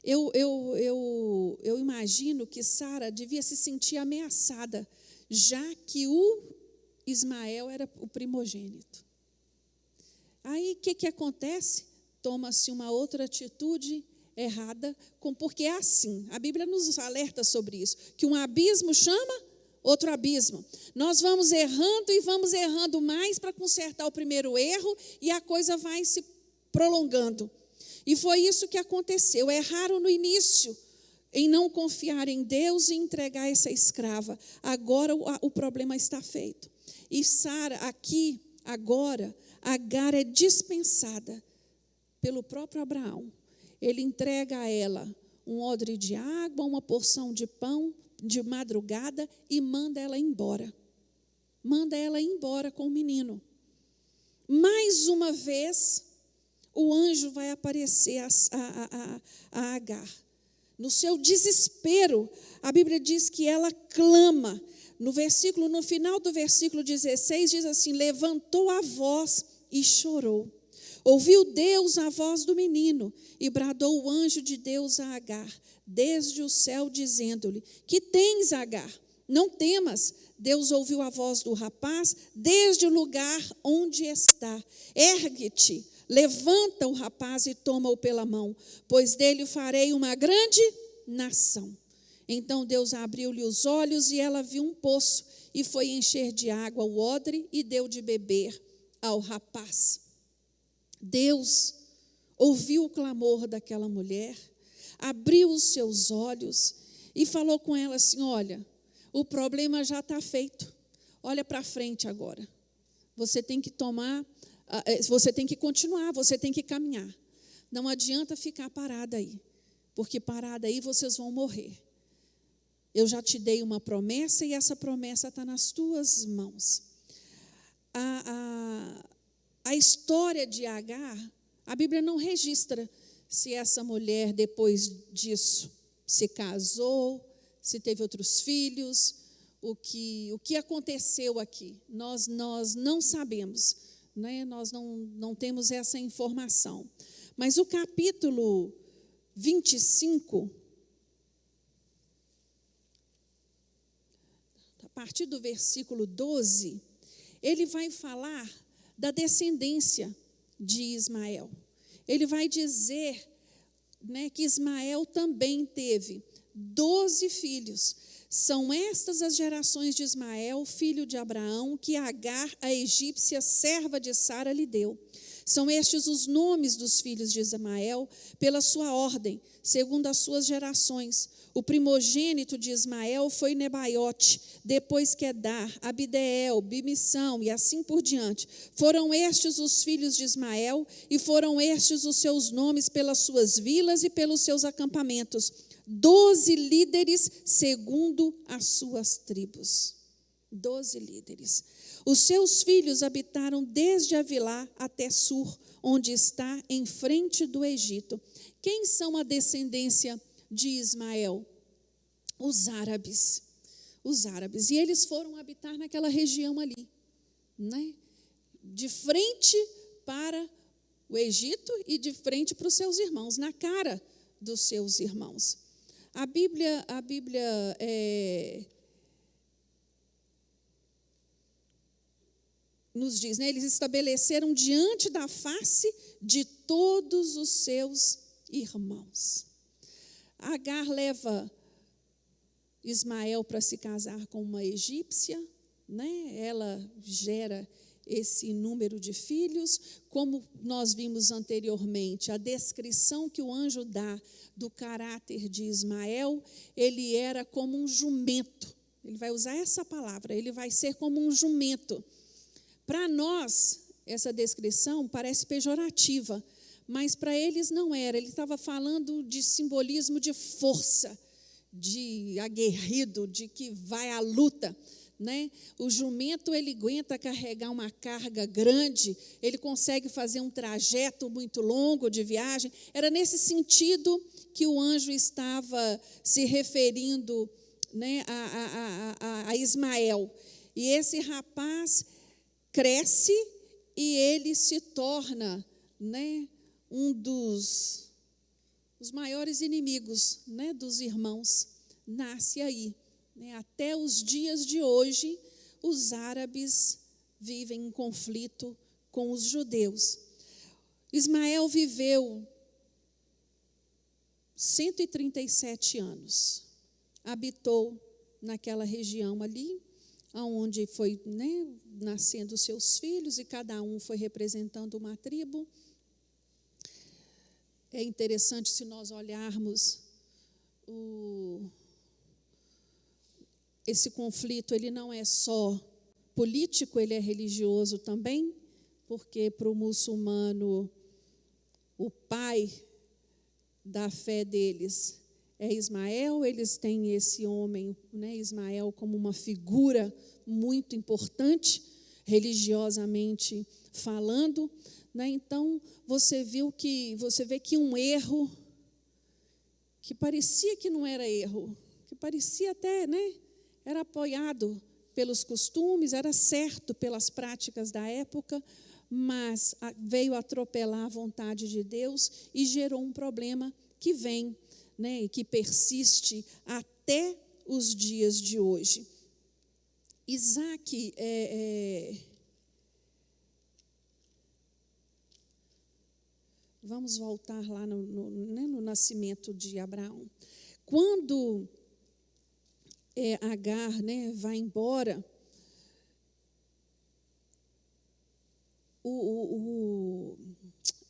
[SPEAKER 1] Eu imagino que Sara devia se sentir ameaçada, já que o Ismael era o primogênito. Aí o que acontece? Toma-se uma outra atitude errada, porque é assim, a Bíblia nos alerta sobre isso, que um abismo chama outro abismo. Nós vamos errando mais para consertar o primeiro erro, e a coisa vai se prolongando. E foi isso que aconteceu. Erraram no início em não confiar em Deus e entregar essa escrava. Agora o problema está feito. E Sara, aqui, agora, Agar é dispensada pelo próprio Abraão. Ele entrega a ela um odre de água, uma porção de pão de madrugada e manda ela embora. Manda ela embora com o menino. Mais uma vez, o anjo vai aparecer a Agar. No seu desespero, a Bíblia diz que ela clama. No final do versículo 16, diz assim: levantou a voz e chorou. Ouviu Deus a voz do menino e bradou o anjo de Deus a Agar, desde o céu, dizendo-lhe: que tens, Agar? Não temas. Deus ouviu a voz do rapaz desde o lugar onde está. Ergue-te, levanta o rapaz e toma-o pela mão, pois dele farei uma grande nação. Então Deus abriu-lhe os olhos e ela viu um poço e foi encher de água o odre e deu de beber ao rapaz. Deus ouviu o clamor daquela mulher, abriu os seus olhos e falou com ela assim: olha, o problema já está feito, olha para frente agora. Você tem que continuar, você tem que caminhar. Não adianta ficar parada aí, porque parada aí vocês vão morrer. Eu já te dei uma promessa e essa promessa está nas tuas mãos. A história de Agar, a Bíblia não registra se essa mulher, depois disso, se casou, se teve outros filhos, o que aconteceu aqui. Nós não sabemos, né? Nós não temos essa informação. Mas o capítulo 25, a partir do versículo 12, ele vai falar da descendência de Ismael. Ele vai dizer, né, que Ismael também teve 12 filhos. São estas as gerações de Ismael, filho de Abraão, que Agar, a egípcia, serva de Sara, lhe deu. São estes os nomes dos filhos de Ismael, pela sua ordem, segundo as suas gerações. O primogênito de Ismael foi Nebaiote, depois Quedar, Abideel, Bimissão e assim por diante. Foram estes os filhos de Ismael e foram estes os seus nomes pelas suas vilas e pelos seus acampamentos. 12 líderes segundo as suas tribos. 12 líderes. Os seus filhos habitaram desde Avilá até Sur, onde está em frente do Egito. Quem são a descendência de Ismael? Os árabes. Os árabes. E eles foram habitar naquela região ali, né? De frente para o Egito e de frente para os seus irmãos, na cara dos seus irmãos. A Bíblia nos diz, né? Eles estabeleceram diante da face de todos os seus irmãos. Agar leva Ismael para se casar com uma egípcia, né? Ela gera esse número de filhos. Como nós vimos anteriormente, a descrição que o anjo dá do caráter de Ismael, ele era como um jumento. Ele vai usar essa palavra, ele vai ser como um jumento. Para nós, essa descrição parece pejorativa, mas para eles não era. Ele estava falando de simbolismo de força, de aguerrido, de que vai à luta, né? O jumento, ele aguenta carregar uma carga grande, ele consegue fazer um trajeto muito longo de viagem. Era nesse sentido que o anjo estava se referindo, né, a Ismael. E esse rapaz cresce e ele se torna, né, um dos maiores inimigos, né, dos irmãos. Nasce aí. Né? Até os dias de hoje, os árabes vivem em conflito com os judeus. Ismael viveu 137 anos. Habitou naquela região ali, onde foi, né, nascendo seus filhos, e cada um foi representando uma tribo. É interessante, se nós olharmos esse conflito, ele não é só político, ele é religioso também, porque para o muçulmano, o pai da fé deles é Ismael, eles têm esse homem, né, Ismael, como uma figura muito importante, religiosamente falando, né? Então, você vê que um erro, que parecia que não era erro, que parecia até, né, era apoiado pelos costumes, era certo pelas práticas da época, mas veio atropelar a vontade de Deus e gerou um problema que vem, né, e que persiste até os dias de hoje. Isaac vamos voltar lá no nascimento de Abraão. Quando Agar, né, vai embora,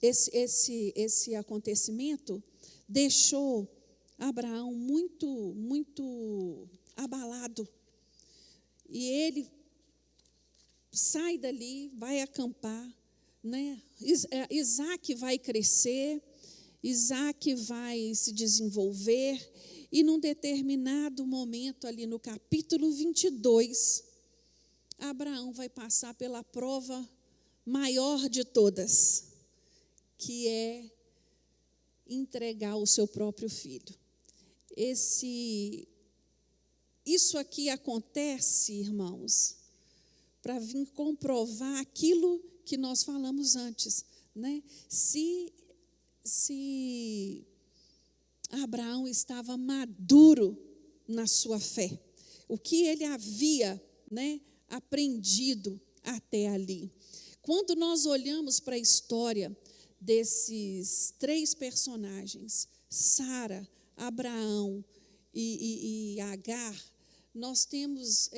[SPEAKER 1] esse acontecimento deixou Abraão muito abalado. E ele sai dali, vai acampar, né? Isaac vai crescer, Isaac vai se desenvolver, e num determinado momento, ali no capítulo 22, Abraão vai passar pela prova maior de todas, que é entregar o seu próprio filho. Isso aqui acontece, irmãos, para vir comprovar aquilo que nós falamos antes, né? Se Abraão estava maduro na sua fé, o que ele havia, né, aprendido até ali. Quando nós olhamos para a história desses três personagens, Sara, Abraão e Agar, nós temos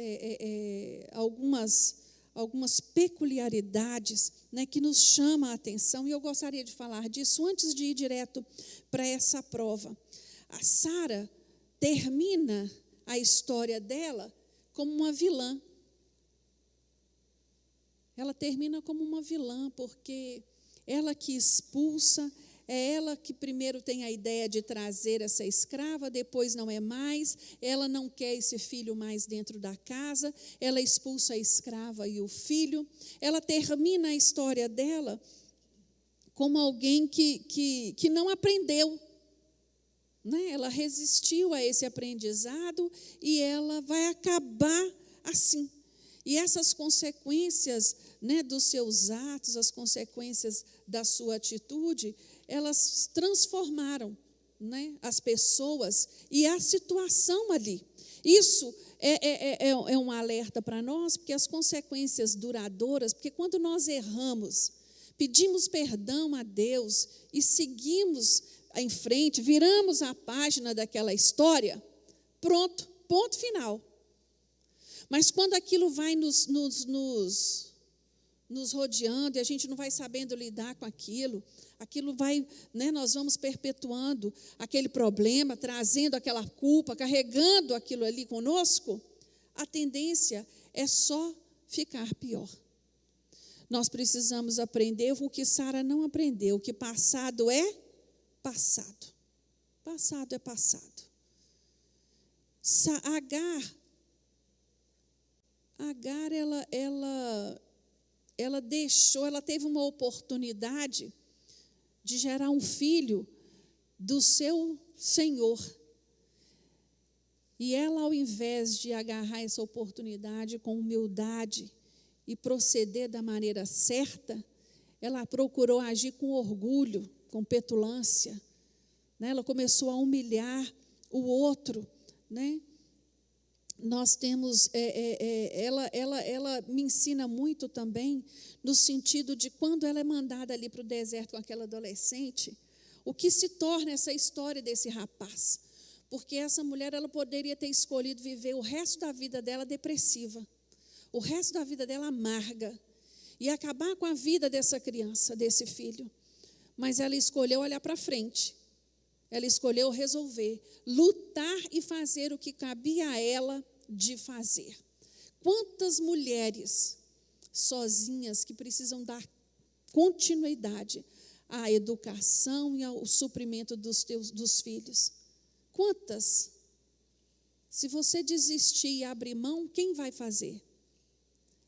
[SPEAKER 1] algumas peculiaridades, né, que nos chamam a atenção, e eu gostaria de falar disso antes de ir direto para essa prova. A Sara termina a história dela como uma vilã. Ela termina como uma vilã, porque ela que expulsa, é ela que primeiro tem a ideia de trazer essa escrava, depois não é mais, ela não quer esse filho mais dentro da casa, ela expulsa a escrava e o filho. Ela termina a história dela como alguém que não aprendeu, né? Ela resistiu a esse aprendizado e ela vai acabar assim. E essas consequências, né, dos seus atos, as consequências da sua atitude, elas transformaram, né, as pessoas e a situação ali. Isso é um alerta para nós, porque as consequências duradouras, porque quando nós erramos, pedimos perdão a Deus e seguimos em frente, viramos a página daquela história, pronto, ponto final. Mas quando aquilo vai nos rodeando e a gente não vai sabendo lidar com aquilo vai, né, nós vamos perpetuando aquele problema, trazendo aquela culpa, carregando aquilo ali conosco, a tendência é só ficar pior. Nós precisamos aprender o que Sara não aprendeu, que passado é passado. Passado é passado. Agar, ela teve uma oportunidade de gerar um filho do seu Senhor. E ela, ao invés de agarrar essa oportunidade com humildade e proceder da maneira certa, ela procurou agir com orgulho, com petulância, né? Ela começou a humilhar o outro, né? Nós temos, ela me ensina muito também, no sentido de quando ela é mandada ali para o deserto com aquela adolescente, o que se torna essa história desse rapaz. Porque essa mulher, ela poderia ter escolhido viver o resto da vida dela depressiva, o resto da vida dela amarga, e acabar com a vida dessa criança, desse filho. Mas ela escolheu olhar para frente, ela escolheu resolver, lutar e fazer o que cabia a ela de fazer. Quantas mulheres sozinhas que precisam dar continuidade à educação e ao suprimento dos filhos, Quantas? Se você desistir e abrir mão, quem vai fazer?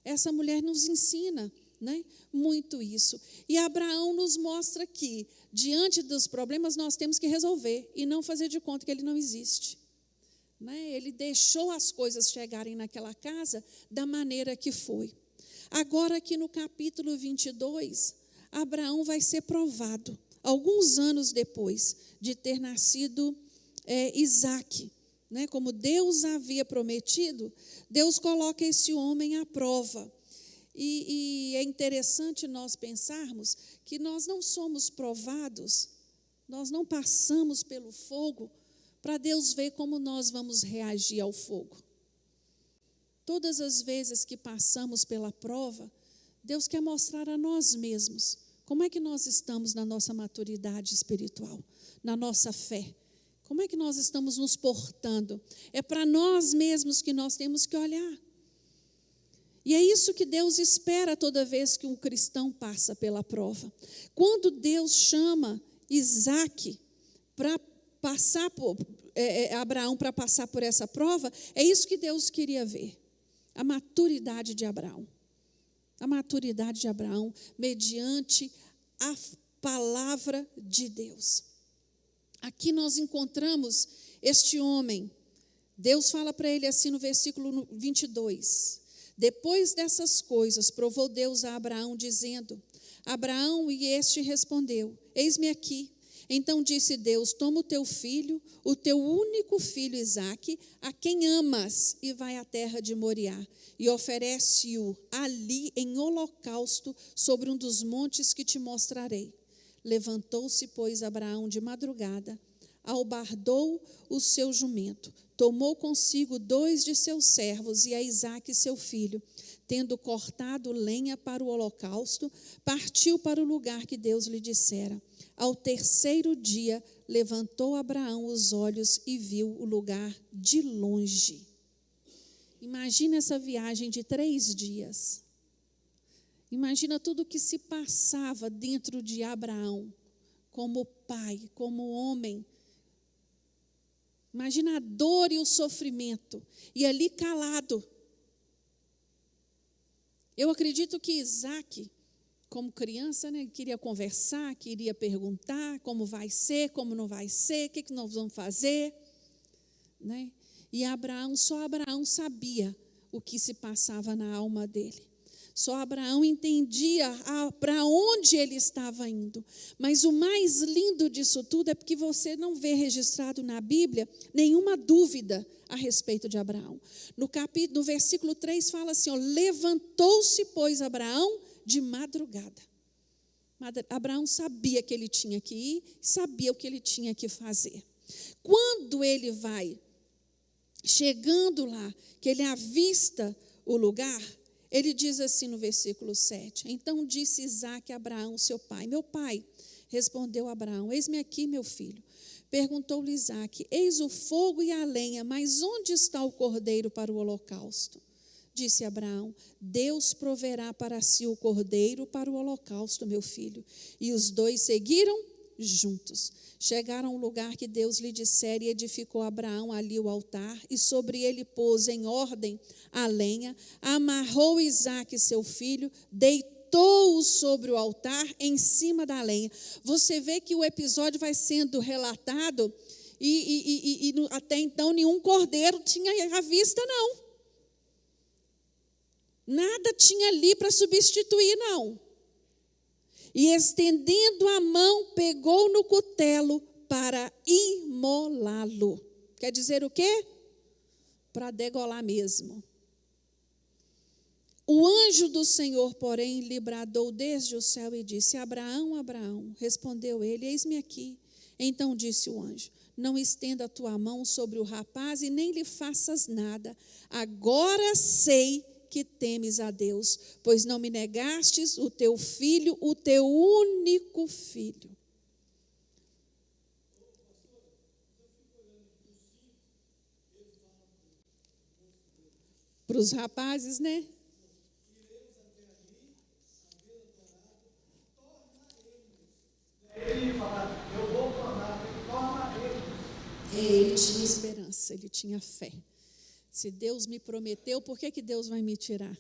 [SPEAKER 1] Essa mulher nos ensina, né, muito isso. E Abraão nos mostra que, diante dos problemas, nós temos que resolver e não fazer de conta que ele não existe. Né? Ele deixou as coisas chegarem naquela casa da maneira que foi. Agora, aqui no capítulo 22, Abraão vai ser provado, alguns anos depois de ter nascido Isaque. Né? Como Deus havia prometido, Deus coloca esse homem à prova. E é interessante nós pensarmos que nós não somos provados, nós não passamos pelo fogo para Deus ver como nós vamos reagir ao fogo. Todas as vezes que passamos pela prova, Deus quer mostrar a nós mesmos como é que nós estamos na nossa maturidade espiritual, na nossa fé. Como é que nós estamos nos portando? É para nós mesmos que nós temos que olhar. E é isso que Deus espera toda vez que um cristão passa pela prova. Quando Deus chama Isaque para passar Abraão para passar por essa prova, é isso que Deus queria ver. A maturidade de Abraão. A maturidade de Abraão mediante a palavra de Deus. Aqui nós encontramos este homem. Deus fala para ele assim no versículo 22. Depois dessas coisas, provou Deus a Abraão, dizendo: Abraão, e este respondeu: Eis-me aqui. Então disse Deus: Toma o teu filho, o teu único filho Isaque, a quem amas, e vai à terra de Moriá, e oferece-o ali em holocausto sobre um dos montes que te mostrarei. Levantou-se, pois, Abraão de madrugada, albardou o seu jumento, tomou consigo 2 de seus servos e a Isaque seu filho, tendo cortado lenha para o holocausto, partiu para o lugar que Deus lhe dissera. Ao 3º dia, levantou Abraão os olhos e viu o lugar de longe. Imagina essa viagem de 3 dias. Imagina tudo o que se passava dentro de Abraão, como pai, como homem. Imagina a dor e o sofrimento, e ali calado. Eu acredito que Isaque, como criança, né, queria conversar, queria perguntar como vai ser, como não vai ser, o que nós vamos fazer. Né? E só Abraão sabia o que se passava na alma dele. Só Abraão entendia para onde ele estava indo. Mas o mais lindo disso tudo é porque você não vê registrado na Bíblia nenhuma dúvida a respeito de Abraão. No versículo 3 fala assim, levantou-se, pois, Abraão de madrugada. Abraão sabia que ele tinha que ir, sabia o que ele tinha que fazer. Quando ele vai chegando lá, que ele avista o lugar, ele diz assim no versículo 7, então disse Isaque a Abraão, seu pai, meu pai, respondeu Abraão, eis-me aqui, meu filho. Perguntou-lhe Isaque, eis o fogo e a lenha, mas onde está o cordeiro para o holocausto? Disse Abraão, Deus proverá para si o cordeiro para o holocausto, meu filho. E os 2 seguiram juntos. Chegaram ao lugar que Deus lhe dissera e edificou Abraão ali o altar e sobre ele pôs em ordem a lenha, amarrou Isaque seu filho, deitou-o sobre o altar em cima da lenha. Você vê que o episódio vai sendo relatado e até então nenhum cordeiro tinha à vista não. Nada tinha ali para substituir não. E estendendo a mão, pegou no cutelo para imolá-lo. Quer dizer o quê? Para degolar mesmo. O anjo do Senhor, porém, lhe bradou desde o céu e disse, Abraão, Abraão. Respondeu ele, eis-me aqui. Então disse o anjo, não estenda a tua mão sobre o rapaz e nem lhe faças nada. Agora sei que temes a Deus, pois não me negastes o teu filho, o teu único filho. Para os rapazes, né? Ele esperança, ele tinha fé. Se Deus me prometeu, por que Deus vai me tirar?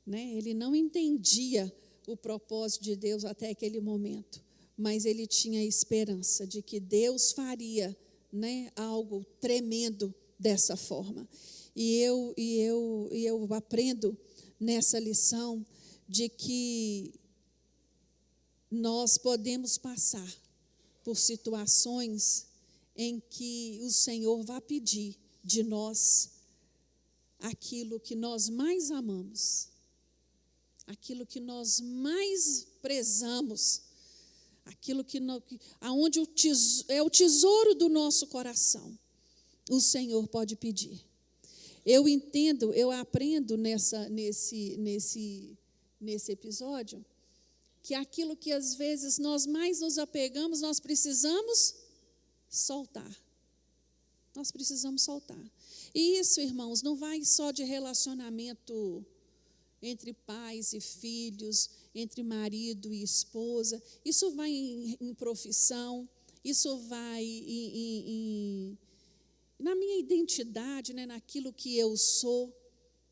[SPEAKER 1] Né? Ele não entendia o propósito de Deus até aquele momento, mas ele tinha esperança de que Deus faria, né, algo tremendo dessa forma. E eu aprendo nessa lição de que nós podemos passar por situações em que o Senhor vai pedir de nós aquilo que nós mais amamos, aquilo que nós mais prezamos, aquilo aonde é o tesouro do nosso coração, o Senhor pode pedir. Eu aprendo nesse episódio, que aquilo que às vezes nós mais nos apegamos, nós precisamos soltar. Nós precisamos soltar. E isso, irmãos, não vai só de relacionamento entre pais e filhos, entre marido e esposa. Isso vai em profissão, isso vai na minha identidade, né, naquilo que eu sou.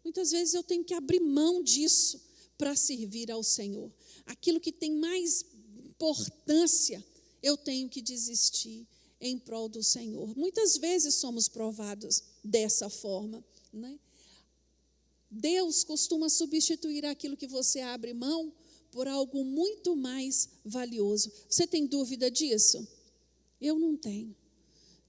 [SPEAKER 1] Muitas vezes eu tenho que abrir mão disso para servir ao Senhor. Aquilo que tem mais importância, eu tenho que desistir em prol do Senhor. Muitas vezes somos provados dessa forma, né? Deus costuma substituir aquilo que você abre mão por algo muito mais valioso. Você tem dúvida disso? Eu não tenho.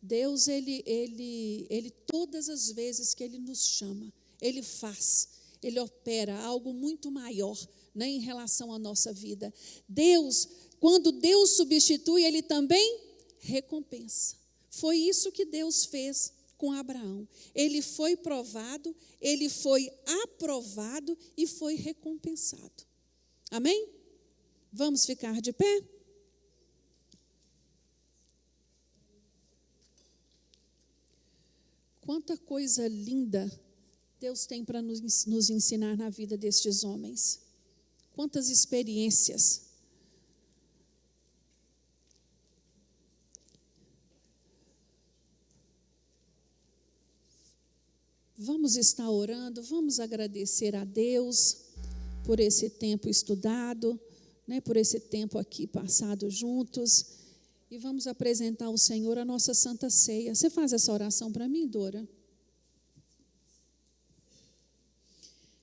[SPEAKER 1] Deus, ele todas as vezes que Ele nos chama, Ele faz, Ele opera algo muito maior, né, em relação à nossa vida. Deus, quando Deus substitui, Ele também recompensa. Foi isso que Deus fez com Abraão. Ele foi provado, ele foi aprovado e foi recompensado. Amém? Vamos ficar de pé? Quanta coisa linda Deus tem para nos ensinar na vida destes homens. Quantas experiências. Vamos estar orando, vamos agradecer a Deus por esse tempo estudado, né, por esse tempo aqui passado juntos, e vamos apresentar ao Senhor a nossa Santa Ceia. Você faz essa oração para mim, Dora?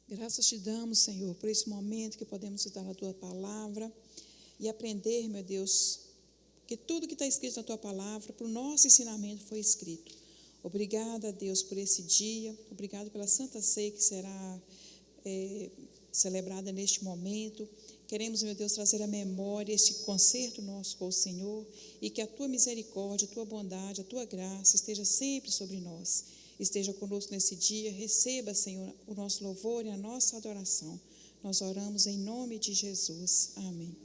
[SPEAKER 2] Graças te damos, Senhor, por esse momento que podemos estudar a Tua Palavra e aprender, meu Deus, que tudo que está escrito na Tua Palavra, para o nosso ensinamento foi escrito. Obrigada, Deus, por esse dia. Obrigado pela Santa Ceia que será celebrada neste momento. Queremos, meu Deus, trazer à memória este concerto nosso com o Senhor e que a Tua misericórdia, a Tua bondade, a Tua graça esteja sempre sobre nós. Esteja conosco nesse dia. Receba, Senhor, o nosso louvor e a nossa adoração. Nós oramos em nome de Jesus. Amém.